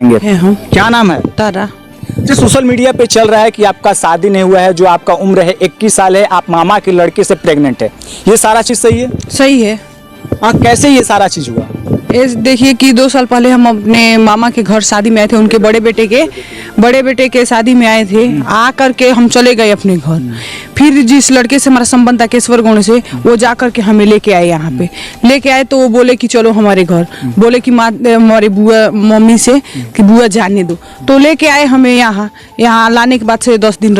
है हम। क्या नाम है? तारा। जो सोशल मीडिया पे चल रहा है कि आपका शादी नहीं हुआ है, जो आपका उम्र है 21 साल है, आप मामा के लड़के से प्रेग्नेंट है, ये सारा चीज सही है? सही है। हाँ, कैसे ये सारा चीज हुआ? ये देखिए कि 2 साल पहले हम अपने मामा के घर शादी में आए थे, उनके बड़े बेटे के शादी में आए थे। आ करके हम चले गए अपने घर। फिर जिस लड़के से हमारा संबंध था केशवर गौड़ से, वो जा करके हमें लेके आए, यहाँ पे लेके आए तो वो बोले कि चलो हमारे घर, बोले कि हमारे बुआ मम्मी से कि बुआ जाने दो, तो लेके आए हमें यहाँ लाने के बाद से 10 दिन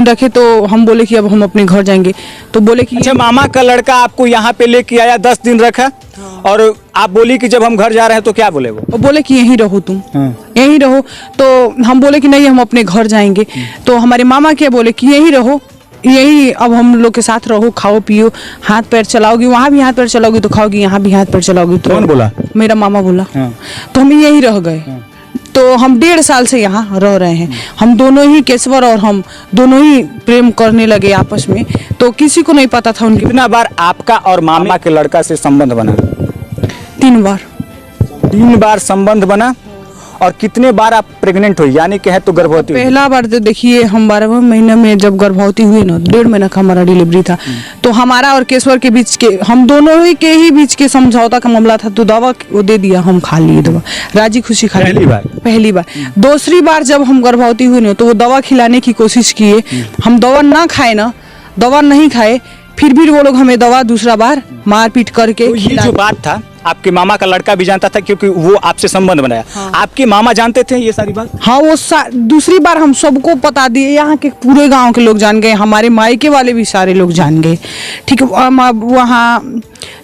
रखे तो हम बोले कि अब हम अपने घर जाएंगे, तो बोले कि अच्छा, मामा का लड़का आपको यहाँ पे लेके आया, 10 दिन रखा, और आप बोली कि जब हम घर जा रहे हैं तो क्या बोले? वो बोले कि यहीं रहो तुम, यहीं रहो। तो हम बोले कि नहीं, हम अपने घर जाएंगे। तो हमारे मामा क्या बोले कि यहीं रहो, यही अब हम लोग के साथ रहो, खाओ पियो, हाथ पैर चलाओगी, वहाँ भी हाथ पैर चलाओगी तो खाओगी, यहाँ भी हाथ पैर चलाओगी। तो कौन बोला? मेरा मामा बोला। तो हम यहीं रह गए। तो हम 1.5 साल से यहाँ रह रहे हैं। हम दोनों ही, केशवर और हम दोनों ही प्रेम करने लगे आपस में, तो किसी को नहीं पता था उनकी। कितना बार आपका और मामा के लड़का से संबंध बना? 3 बार। 3 बार संबंध बना। और कितने बार आप प्रेग्नेंट हुई, यानी कि है तो गर्भवती हुई? पहला बार तो देखिए, हम 12वें महीने में जब गर्भवती हुई ना, 1.5 महीना का हमारा डिलीवरी था, तो हमारा और केशवर के बीच के, हम दोनों ही के ही बीच के समझौता का मामला था। तो दवा वो दे दिया, हम खा लिए दवा, राजी खुशी खा लिए। पहली बार। दूसरी बार जब हम गर्भवती हुई ना, तो वो दवा खिलाने की कोशिश किए, हम दवा ना खाए ना, दवा नहीं खाए, फिर भी वो लोग हमें दवा दूसरा बार मारपीट करके। तो ये जो बात था, आपके मामा का लड़का भी जानता था, क्योंकि वो आपसे संबंध बनाया। हाँ। आपके मामा जानते थे ये सारी बात? हाँ, वो दूसरी बार हम सबको बता दिए, यहाँ के पूरे गांव के लोग जान गए, हमारे मायके वाले भी सारे लोग जान गए। ठीक है, वहाँ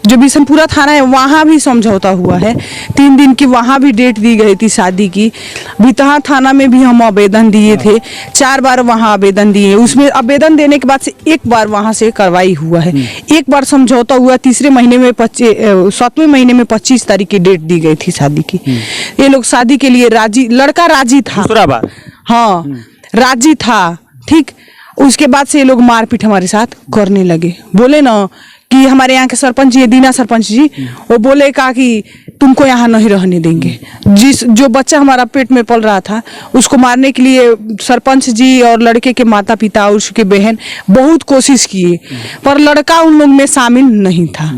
जो बिशनपुरा थाना है वहाँ भी समझौता हुआ है। 3 दिन की वहाँ भी डेट दी गई थी शादी की। बितहा थाना में भी हम आवेदन दिए थे, 4 बार वहाँ आवेदन दिए। उसमें आवेदन देने के बाद से 1 बार वहाँ से कार्रवाई हुआ है। 1 बार समझौता हुआ, 3रे महीने में 7वें महीने में 25 तारीख की डेट दी गई थी शादी की। ये लोग शादी के लिए राजी, लड़का राजी था। दूसरा बार? हाँ, राजी था। ठीक, उसके बाद से ये लोग मारपीट हमारे साथ करने लगे। बोले ना कि हमारे यहाँ के सरपंच जी, दीना सरपंच जी, वो बोले कहा कि तुमको यहाँ नहीं रहने देंगे। जो बच्चा हमारा पेट में पल रहा था, उसको मारने के लिए सरपंच जी और लड़के के माता पिता और उसके बहन बहुत कोशिश किए, पर लड़का उन लोग में शामिल नहीं था।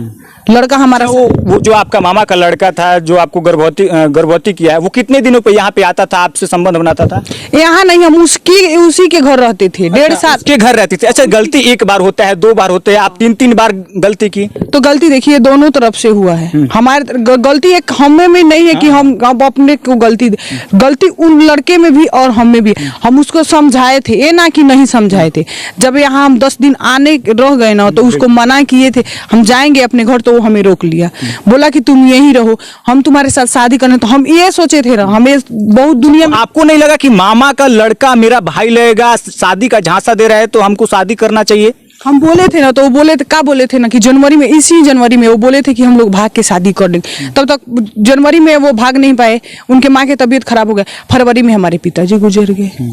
लड़का हमारा, वो जो आपका मामा का लड़का था, जो आपको गर्भवती किया है, वो कितने दिनों पे यहाँ पे आता था, आपसे संबंध बनाता था? यहाँ नहीं, हम उसी के घर रहते थे। 1.5 साल के घर रहते थे। अच्छा, गलती 1 बार होता है, 2 बार होते हैं, आप 3 बार गलती की? तो गलती देखिए दोनों तरफ से हुआ है। हमारे गलती एक हमें में नहीं है कि हम अपने को गलती उन लड़के में भी और हम में भी। हम उसको समझाए थे, ये ना कि नहीं समझाए थे। जब यहाँ हम 10 दिन आने रह गए ना, तो उसको मना किए थे हम जाएंगे अपने घर, तो वो हमें रोक लिया, बोला कि तुम यहीं रहो, हम तुम्हारे साथ शादी करने। तो हम ये सोचे थे ना, हमें बहुत दुनिया में। आपको नहीं लगा कि मामा का लड़का मेरा भाई लगेगा, शादी का झांसा दे रहा है, तो हमको शादी करना चाहिए? हम बोले थे ना, तो वो बोले थे, क्या बोले थे ना कि इसी जनवरी में वो बोले थे कि हम लोग भाग के शादी कर देंगे। तब तक जनवरी में वो भाग नहीं पाए, उनके माँ की तबीयत खराब हो गया। फरवरी में हमारे पिताजी गुजर गए।